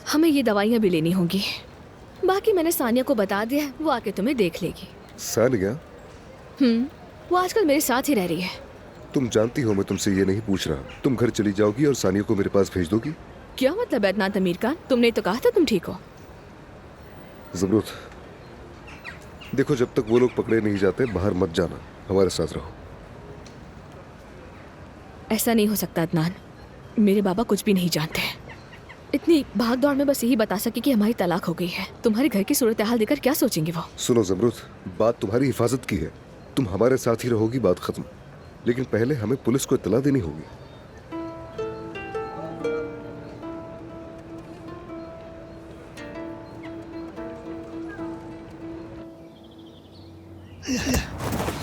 हमें ये दवाइयाँ भी लेनी होंगी। बाकी मैंने सानिया को बता दिया है, वो आके तुम्हें देख लेगी। सानिया? वो आजकल मेरे साथ ही रह रही है। तुम जानती हो मैं तुमसे ये नहीं पूछ रहा। तुम घर चली जाओगी और सानिया को मेरे पास भेज दोगी? क्या मतलब है अदनान अमीर खान? तुमने तो कहा था तुम ठीक हो। ज़मरूद, देखो जब तक वो लोग पकड़े नहीं जाते बाहर मत जाना, हमारे साथ रहो। ऐसा नहीं हो सकता अदनान, मेरे बाबा कुछ भी नहीं जानते। इतनी भाग दौड़ में बस यही बता सके कि हमारी तलाक हो गई है। तुम्हारे घर की सूरत हाल देखकर क्या सोचेंगे वो? सुनो ज़मरूद, बात तुम्हारी हिफाजत की है। तुम हमारे साथ ही रहोगी, बात खत्म। लेकिन पहले हमें पुलिस को इत्तला देनी होगी।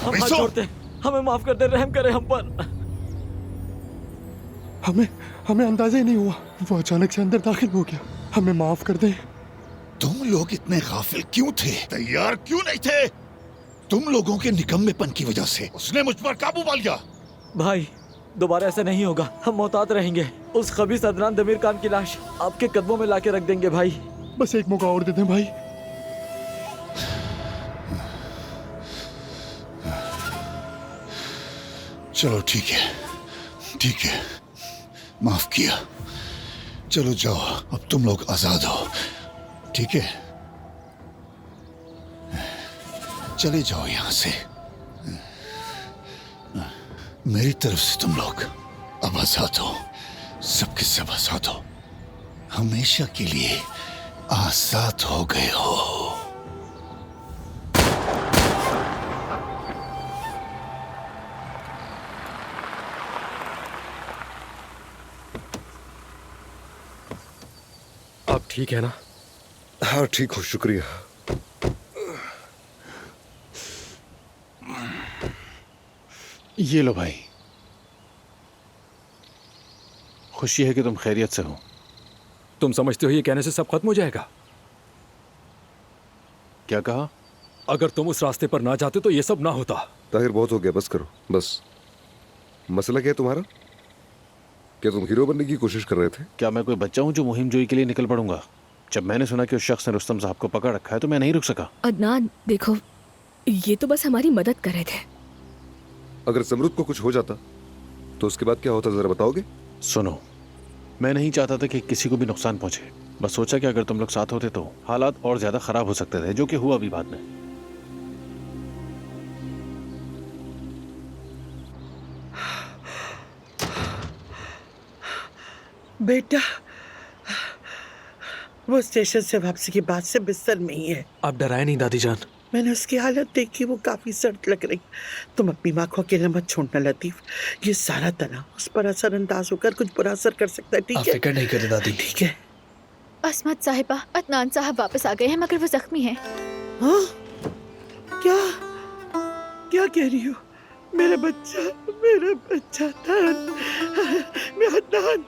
हम हाथ जोड़ते हैं, हमें माफ कर दे, रहम करें हम पर। हमें अंदाजा ही नहीं हुआ, वो अचानक से अंदर दाखिल हो गया। हमें माफ कर दें। तुम लोग इतने गाफिल क्यों थे? तैयार क्यों नहीं थे? तुम लोगों के निकम्मेपन की वजह से उसने मुझ पर काबू पा लिया। भाई दोबारा ऐसा नहीं होगा, हम मोहतात रहेंगे। उस खबीस अदनान दमीर खान की लाश आपके कदमों में लाके रख देंगे भाई। बस एक मौका और दे दें भाई। चलो ठीक है, ठीक है, माफ किया। चलो जाओ, अब तुम लोग आजाद हो, ठीक है? चले जाओ यहां से। मेरी तरफ से तुम लोग अब आजाद हो, सबके सब आजाद हो, हमेशा के लिए आजाद हो गए हो। आप ठीक है ना? हाँ ठीक हो, शुक्रिया। ये लो भाई, खुशी है कि तुम खैरियत से हो। तुम समझते हो ये कहने से सब खत्म हो जाएगा? क्या कहा? अगर तुम उस रास्ते पर ना जाते तो ये सब ना होता। ताहिर बहुत हो गया, बस करो बस। मसला क्या है तुम्हारा? क्या तुम हीरो बनने की कोशिश कर रहे थे? क्या मैं कोई बच्चा हूँ जो मुहिम जोई के लिए निकल पड़ूंगा? जब मैंने सुना कि उस शख्स ने रुस्तम साहब को पकड़ रखा है तो मैं नहीं रुक सका। अदनान देखो, ये तो बस हमारी मदद कर रहे थे। अगर ज़मरूद को कुछ हो जाता तो उसके बाद क्या होता, जरा बताओगे? सुनो, मैं नहीं चाहता था कि किसी को भी नुकसान पहुंचे। बस सोचा कि अगर तुम लोग साथ होते तो हालात और ज्यादा खराब हो सकते थे, जो कि हुआ अभी बाद में। बेटा, वो स्टेशन से वापसी के बाद से बिस्तर में ही है। आप डराए नहीं दादी जान। मैंने उसकी हालत देखी, वो काफी सर्द लग रही। तुम अपनी माँ को अकेला मत छोड़ना लतीफ। ये सारा तनाव उस पर असरअंदाज होकर कुछ बुरा असर कर सकता है, ठीक है? फिक्र नहीं करें दादी। ठीक है। असमत साहिबा, अदनान साहब वापस आ गए हैं मगर वो जख्मी हैं। हाँ? क्या क्या कह रही हो? मेरा बच्चा अदनान, मैं अदनान।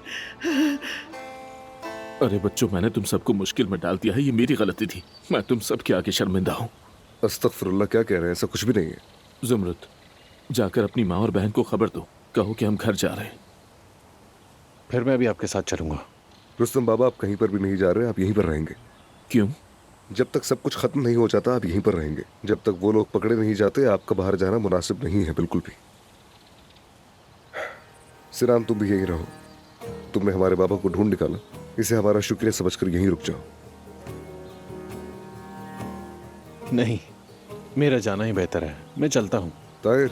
अरे बच्चों, मैंने तुम सबको मुश्किल में डाल दिया है, ये मेरी गलती थी। मैं तुम सब के आगे शर्मिंदा हूँ। अस्तगफिरुल्लाह, क्या कह रहे हैं? ऐसा कुछ भी नहीं है। ज़मरुद, जाकर अपनी माँ और बहन को खबर दो, कहो कि हम घर जा रहे हैं। फिर मैं भी आपके साथ चलूंगा। रुस्तम बाबा, आप कहीं पर भी नहीं जा रहे, आप यहीं पर रहेंगे। क्यों? जब तक सब कुछ खत्म नहीं हो जाता आप यहीं पर रहेंगे। जब तक वो लोग पकड़े नहीं जाते आपका बाहर जाना मुनासिब नहीं है, बिल्कुल भी। सिराम, तुम भी यहीं रहो। तुमने हमारे बाबा को ढूंढ निकाला, इसे हमारा शुक्रिया समझकर यहीं रुक जाओ। नहीं, मेरा जाना ही बेहतर है। मैं चलता हूँ। ताहिर,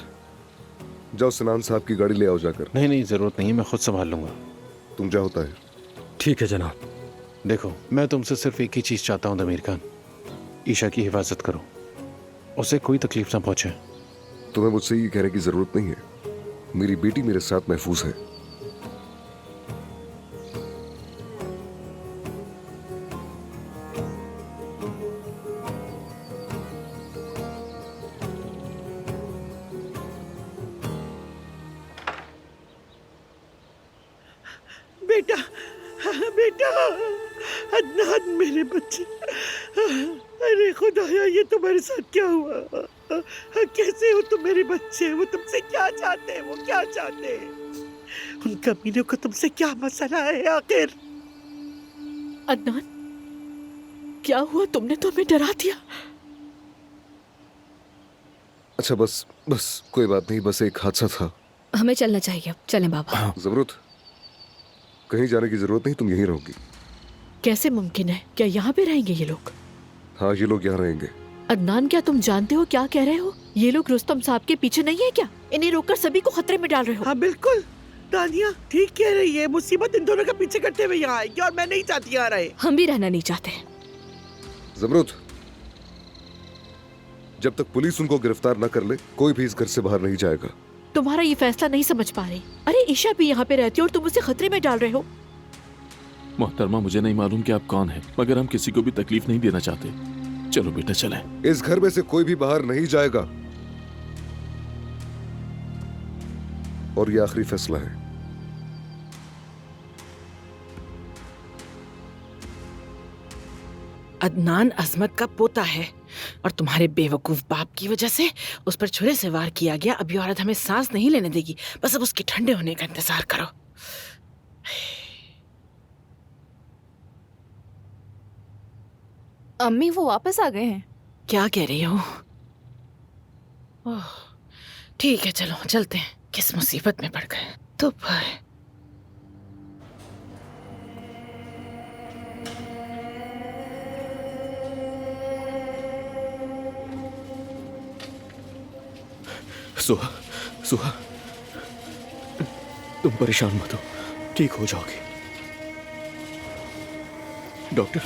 जाओ सिनान साहब की गाड़ी ले आओ जाकर। नहीं, जरूरत नहीं है, मैं खुद संभाल लूंगा। तुम जाओ ताहिर। ठीक है जनाब। देखो, मैं तुमसे सिर्फ एक ही चीज चाहता हूँ दमीर खान, ईशा की हिफाजत करो, उसे कोई तकलीफ ना पहुंचे। तुम्हें मुझसे ये कहने की जरूरत नहीं है, मेरी बेटी मेरे साथ महफूज है। बेटा, बेटा, अदनान मेरे बच्चे। अरे खुदाया, ये तुम्हारे साथ क्या हुआ? कैसे हो तुम मेरे बच्चे? वो तुमसे क्या चाहते हैं? वो क्या चाहते हैं? उन कमीनों को तुमसे क्या मसला है आखिर? अदनान, क्या हुआ? तुमने तो हमें डरा दिया। अच्छा बस बस कोई बात नहीं, बस एक हादसा था। हमें चलना चाहिए अब। चलें बाबा। जबरूत, कहीं जाने की जरूरत नहीं, तुम यहीं रहोगी। कैसे मुमकिन है? क्या यहाँ पे रहेंगे ये लोग? हाँ, ये लोग यहाँ रहेंगे। अदनान, क्या तुम जानते हो क्या कह रहे हो? ये लोग रुस्तम साहब के पीछे नहीं है क्या? इन्हें रोककर सभी को खतरे में डाल रहे हो। हाँ बिल्कुल, तानिया ठीक कह रही है। मुसीबत इन दोनों का पीछे करते हुए यहाँ आएगी और मैं नहीं चाहती यहाँ रहे। हम भी रहना नहीं चाहते। जबरूत, जब तक पुलिस उनको गिरफ्तार न कर ले, कोई भी इस घर से बाहर नहीं जाएगा। तुम्हारा ये फैसला नहीं समझ पा रही। अरे ईशा भी यहाँ पे रहती है और तुम उसे खतरे में डाल रहे हो। मोहतरमा, मुझे नहीं मालूम कि आप कौन हैं, मगर हम किसी को भी तकलीफ नहीं देना चाहते। चलो बेटा चलें। इस घर में से कोई भी बाहर नहीं जाएगा, और ये आखिरी फैसला है। अदनान अजमत का पोता है और तुम्हारे बेवकूफ बाप की वजह से उस पर छुरे से वार किया गया। अब ये औरत हमें सांस नहीं लेने देगी। बस अब उसके ठंडे होने का इंतजार करो। अम्मी वो वापस आ गए हैं। क्या कह रही हो? ओह, ठीक है, चलो चलते हैं। किस मुसीबत में पड़ गए तो भाई। सुहा, सुहा, तुम परेशान मत हो, ठीक हो जाओगे। डॉक्टर,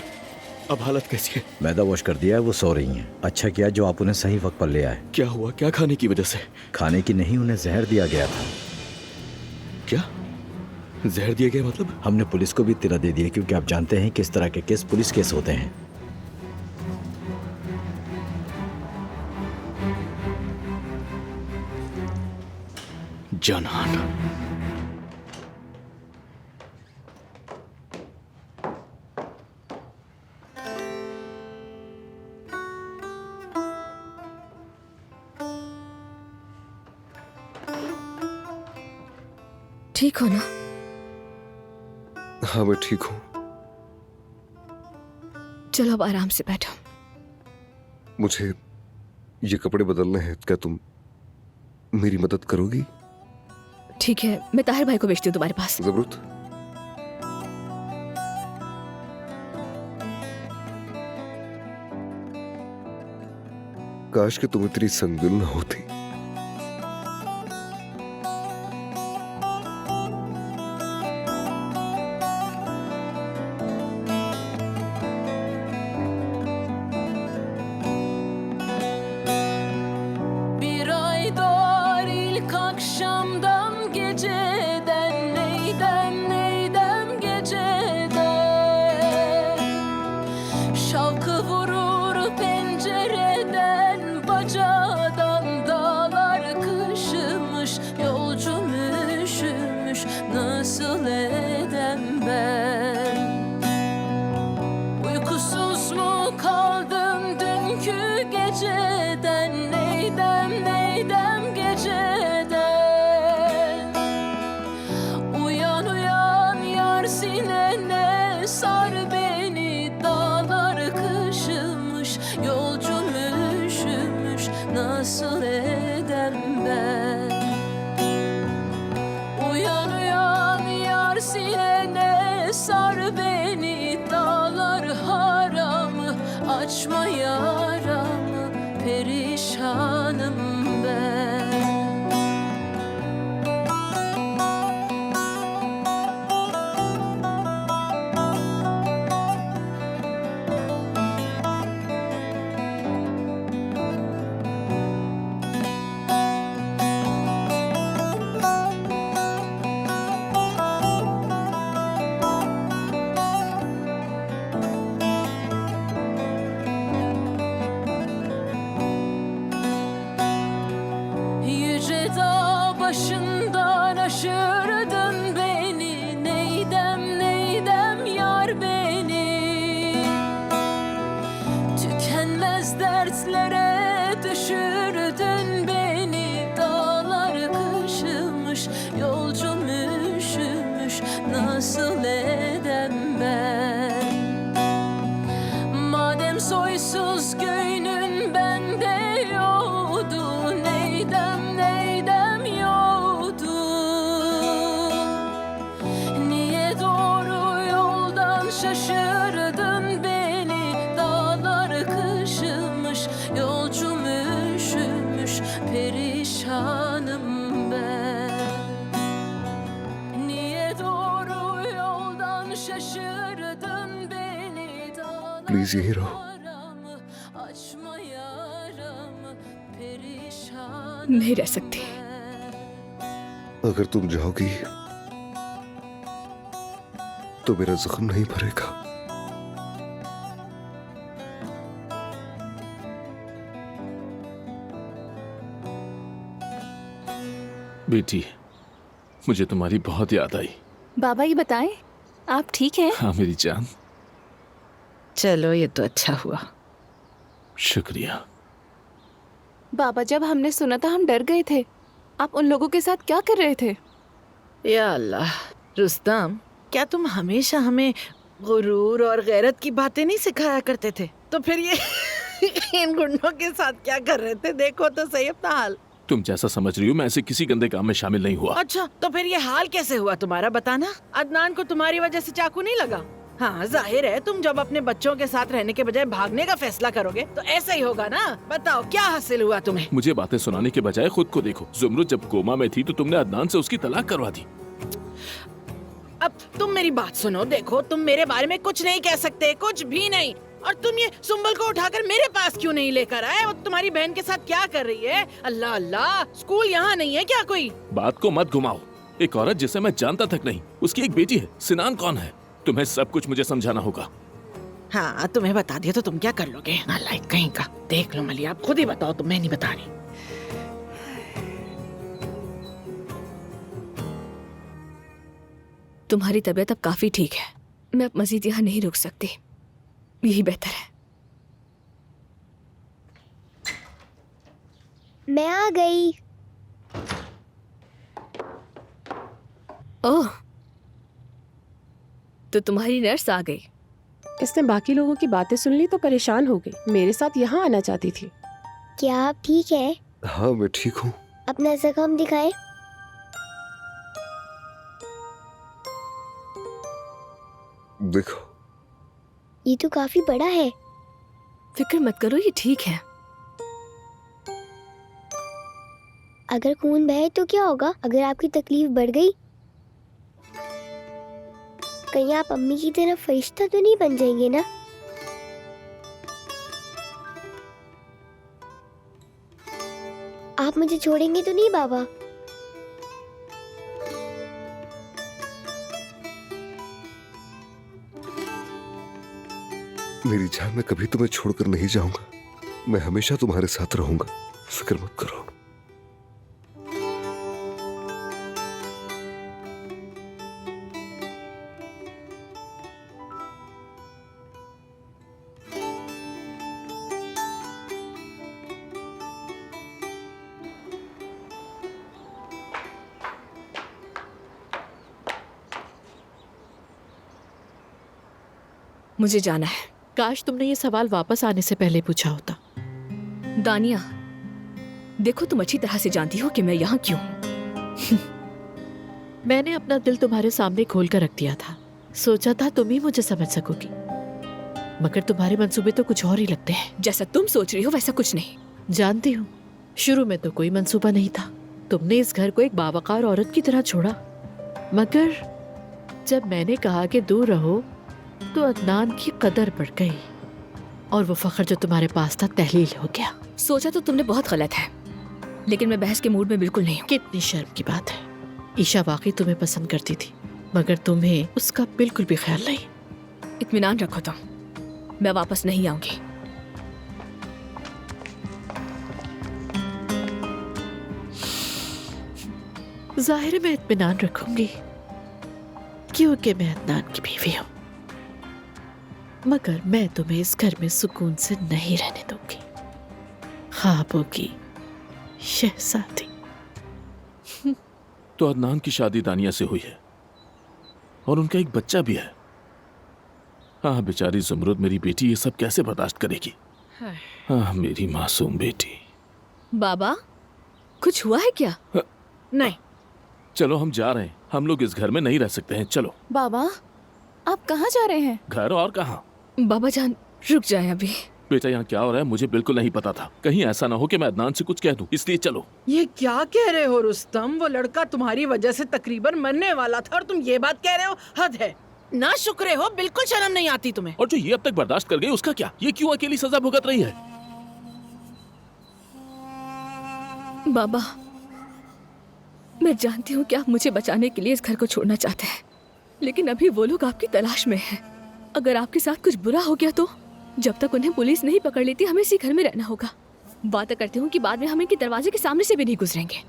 अब हालत कैसी है? मैदा वॉश कर दिया है, वो सो रही हैं। अच्छा किया जो आप उन्हें सही वक्त पर ले आए। क्या हुआ? क्या खाने की वजह से? खाने की नहीं, उन्हें जहर दिया गया था। क्या जहर दिया गया? मतलब? हमने पुलिस को भी इत्तला दे दी है, क्योंकि आप जानते हैं कि इस तरह के केस पुलिस केस होते हैं। जनान, ठीक हो ना? हाँ मैं ठीक हूँ। चलो अब आराम से बैठो। मुझे ये कपड़े बदलने हैं, क्या तुम मेरी मदद करोगी? ठीक है, मैं ताहिर भाई को भेजती हूँ तुम्हारे पास। जबरूत, काश कि तुम इतनी संगदिल न होती। Bir ay doğar ilk akşamdan geceden neydem geceden şavkı vurur pencereden bacadan dağlar kışımış yolcum üşümüş nasıl edem ben uykusuz mu kaldım dünkü geceden neydem geceden uyan uyan yar sinene sar beni dağlar kışımış yolcum üşümüş nasıl edem ben uyan uyan yar sinene sar beni dağlar haramı açma yaramı perişanım ben. Yüce dağ başından aşırdın beni neydem yar beni tükenmez dertlere düşürdün beni dağlar kışımış yolcum üşümüş nasıl edem ben please यहीं रहो। नहीं रह सकती। अगर तुम जाओगी तो मेरा जख्म नहीं भरेगा। बेटी, मुझे तुम्हारी बहुत याद आई। बाबा ये बताएं, आप ठीक हैं? हाँ मेरी जान। चलो ये तो अच्छा हुआ। शुक्रिया। बाबा जब हमने सुना था हम डर गए थे। आप उन लोगों के साथ क्या कर रहे थे? या अल्लाह, रुस्तम, क्या तुम हमेशा हमें गुरूर और गैरत की बातें नहीं सिखाया करते थे? तो फिर ये इन गुंडों के साथ क्या कर रहे थे? देखो तो सही अपना हाल। तुम जैसा समझ रही हो मैं ऐसे किसी गंदे काम में शामिल नहीं हुआ। अच्छा, तो फिर ये हाल कैसे हुआ तुम्हारा, बताना। अदनान को तुम्हारी वजह से चाकू नहीं लगा? हाँ, जाहिर है तुम जब अपने बच्चों के साथ रहने के बजाय भागने का फैसला करोगे तो ऐसा ही होगा ना। बताओ क्या हासिल हुआ तुम्हें? मुझे बातें सुनाने के बजाय खुद को देखो। जुमरुद जब कोमा में थी तो तुमने अदनान से उसकी तलाक करवा दी। अब तुम मेरी बात सुनो, देखो तुम मेरे बारे में कुछ नहीं कह सकते, कुछ भी नहीं। और तुम ये सुंबल को उठाकर मेरे पास क्यों नहीं लेकर आए? वो तुम्हारी बहन के साथ क्या कर रही है? अल्लाह अल्लाह, स्कूल यहाँ नहीं है क्या कोई? बात को मत घुमाओ। एक औरत जिसे मैं जानता तक नहीं, उसकी एक बेटी है। सिनान कौन है? तुम्हें सब कुछ मुझे समझाना होगा। हाँ, तुम्हें बता दिया तो तुम क्या कर लोगे? नालायक कहीं का। देख लो मलिया, आप खुद ही बताओ, तो मैं नहीं बता रही। तुम्हारी तबीयत अब काफी ठीक है। मैं अब मजीद यहाँ नहीं रुक सकती, यही बेहतर है। मैं आ गई। ओह, तो तुम्हारी नर्स आ गई। इसने बाकी लोगों की बातें सुन ली तो परेशान हो गई। मेरे साथ यहाँ आना चाहती थी। क्या आप ठीक हैं? हाँ मैं ठीक हूँ। अपना जख्म दिखाएं। देखो, ये तो काफी बड़ा है। फिक्र मत करो, ये ठीक है। अगर खून बहे तो क्या होगा? अगर आपकी तकलीफ बढ़ गई, कहीं आप अम्मी की तरह फरिश्ता तो नहीं बन जाएंगे ना? आप मुझे छोड़ेंगे तो नहीं बाबा? मेरी जान, मैं कभी तुम्हें छोड़कर नहीं जाऊंगा। मैं हमेशा तुम्हारे साथ रहूंगा, फिक्र मत करो। मुझे जाना है। काश तुमने ये सवाल वापस आने से पहले पूछा होता। दानिया, देखो तुम अच्छी तरह से जानती हो कि मैं यहाँ क्यों हूँ। मैंने अपना दिल तुम्हारे सामने खोल कर रख दिया था। सोचा था तुम ही मुझे समझ सकोगी, मगर तुम्हारे मंसूबे तो कुछ और ही लगते हैं। जैसा तुम सोच रही हो वैसा कुछ नहीं। जानती हूँ, शुरू में तो कोई मंसूबा नहीं था। तुमने इस घर को एक बावकार औरत की तरह छोड़ा, मगर जब मैंने कहा कि दूर रहो तो अदनान की कदर बढ़ गई और वो फख्र जो तुम्हारे पास था तहलील हो गया। सोचा तो तुमने बहुत गलत है, लेकिन मैं बहस के मूड में बिल्कुल नहीं हूँ। कितनी शर्म की बात है। ईशा वाकई तुम्हें पसंद करती थी, मगर तुम्हें उसका बिल्कुल भी ख्याल नहीं। इत्मीनान रखो तुम, मैं वापस नहीं आऊंगी। जाहिर है मैं इत्मीनान रखूंगी क्योंकि मैं अदनान की बीवी हूँ, मगर मैं तुम्हें इस घर में सुकून से नहीं रहने दूंगी। ख्वाबों की शहजादी। तो अदनान की शादी दानिया से हुई है और उनका एक बच्चा भी है। हाँ बेचारी जुमरुद मेरी बेटी ये सब कैसे बर्दाश्त करेगी। हाँ मेरी मासूम बेटी। बाबा, कुछ हुआ है क्या? नहीं। चलो हम जा रहे हैं, हम लोग इस घर में नहीं रह सकते हैं। चलो। बाबा, आप कहाँ जा रहे हैं? घर और कहाँ। बाबा जान रुक जाए अभी। बेटा यहाँ क्या हो रहा है मुझे बिल्कुल नहीं पता था। कहीं ऐसा ना हो कि मैं अदनान से कुछ कह दूं, इसलिए चलो। ये क्या कह रहे हो रुस्तम? वो लड़का तुम्हारी वजह से तकरीबन मरने वाला था और तुम ये बात कह रहे हो? हद है। ना शुक्रे हो, बिल्कुल शर्म नहीं आती तुम्हें। और जो ये अब तक बर्दाश्त कर गई उसका क्या? ये क्यों अकेली सजा भुगत रही है? बाबा, मैं जानती हूँ कि आप मुझे बचाने के लिए इस घर को छोड़ना चाहते हैं, लेकिन अभी वो लोग आपकी तलाश में हैं। अगर आपके साथ कुछ बुरा हो गया तो जब तक उन्हें पुलिस नहीं पकड़ लेती हमें इसी घर में रहना होगा। वादा करती हूँ कि बाद में हम इनके दरवाजे के सामने से भी नहीं गुजरेंगे।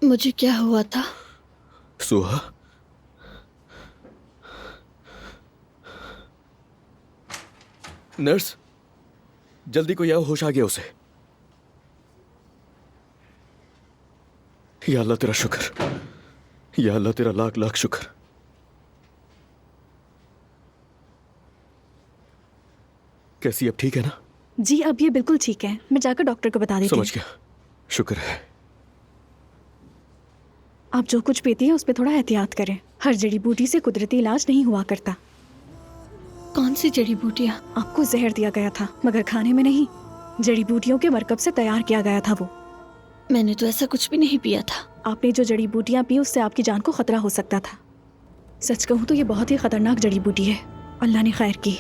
मुझे क्या हुआ था? सुहा, नर्स, जल्दी कोई आओ, होश आ गया उसे। या अल्लाह तेरा शुक्र, या अल्लाह तेरा लाख लाख शुक्र। कैसी अब ठीक है ना? जी अब ये बिल्कुल ठीक है, मैं जाकर डॉक्टर को बता देती हूँ। समझ गया, शुक्र है। आप जो कुछ पीती है उस पर थोड़ा एहतियात करें। हर जड़ी बूटी से कुदरती इलाज नहीं हुआ करता। कौन सी जड़ी बूटियाँ? आपको जहर दिया गया था, मगर खाने में नहीं, जड़ी बूटियों के मरकब से तैयार किया गया था वो। मैंने तो ऐसा कुछ भी नहीं पिया था। आपने जो जड़ी बूटियाँ पी उससे आपकी जान को खतरा हो सकता था। सच कहूँ तो ये बहुत ही खतरनाक जड़ी बूटी है। अल्लाह ने खैर की।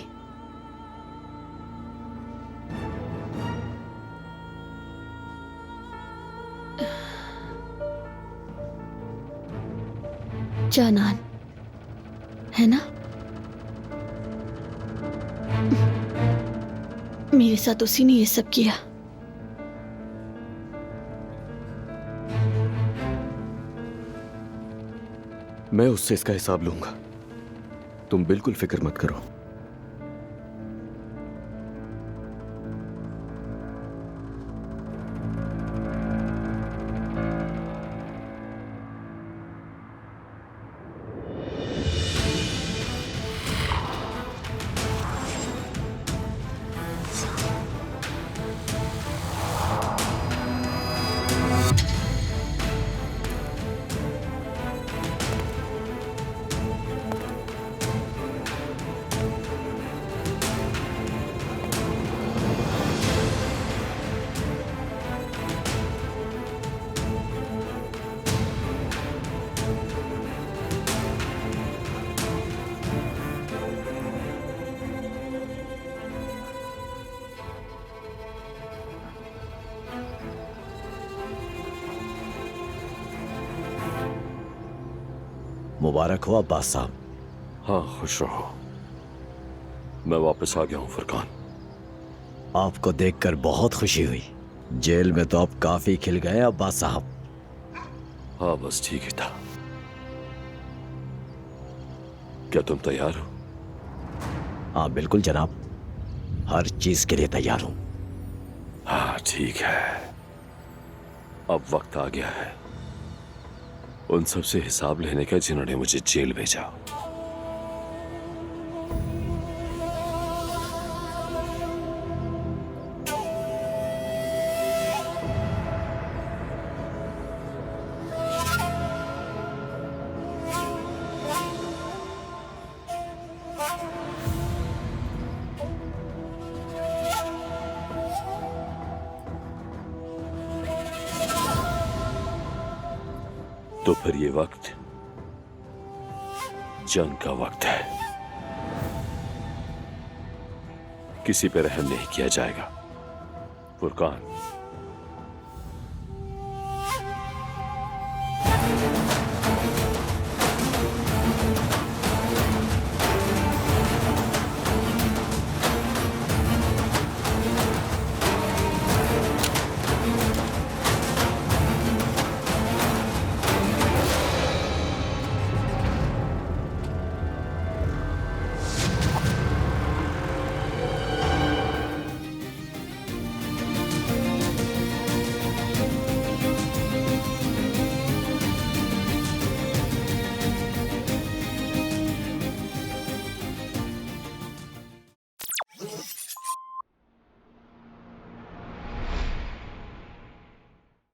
जानान है ना? मेरे साथ उसी ने ये सब किया। मैं उससे इसका हिसाब लूंगा, तुम बिल्कुल फिक्र मत करो। मुबारक हो अब्बास साहब। हाँ, खुश रहो। मैं वापस आ गया हूँ फुरकान। आपको देखकर बहुत खुशी हुई। जेल में तो आप काफी खिल गए अब्बास साहब। हाँ, बस ठीक ही था। क्या तुम तैयार हो? हाँ बिल्कुल जनाब, हर चीज के लिए तैयार हूं। हाँ ठीक है, अब वक्त आ गया है उन सब से हिसाब लेने का जिन्होंने मुझे जेल भेजा। तो फिर ये वक्त जंग का वक्त है। किसी पे रहम नहीं किया जाएगा फुरकान।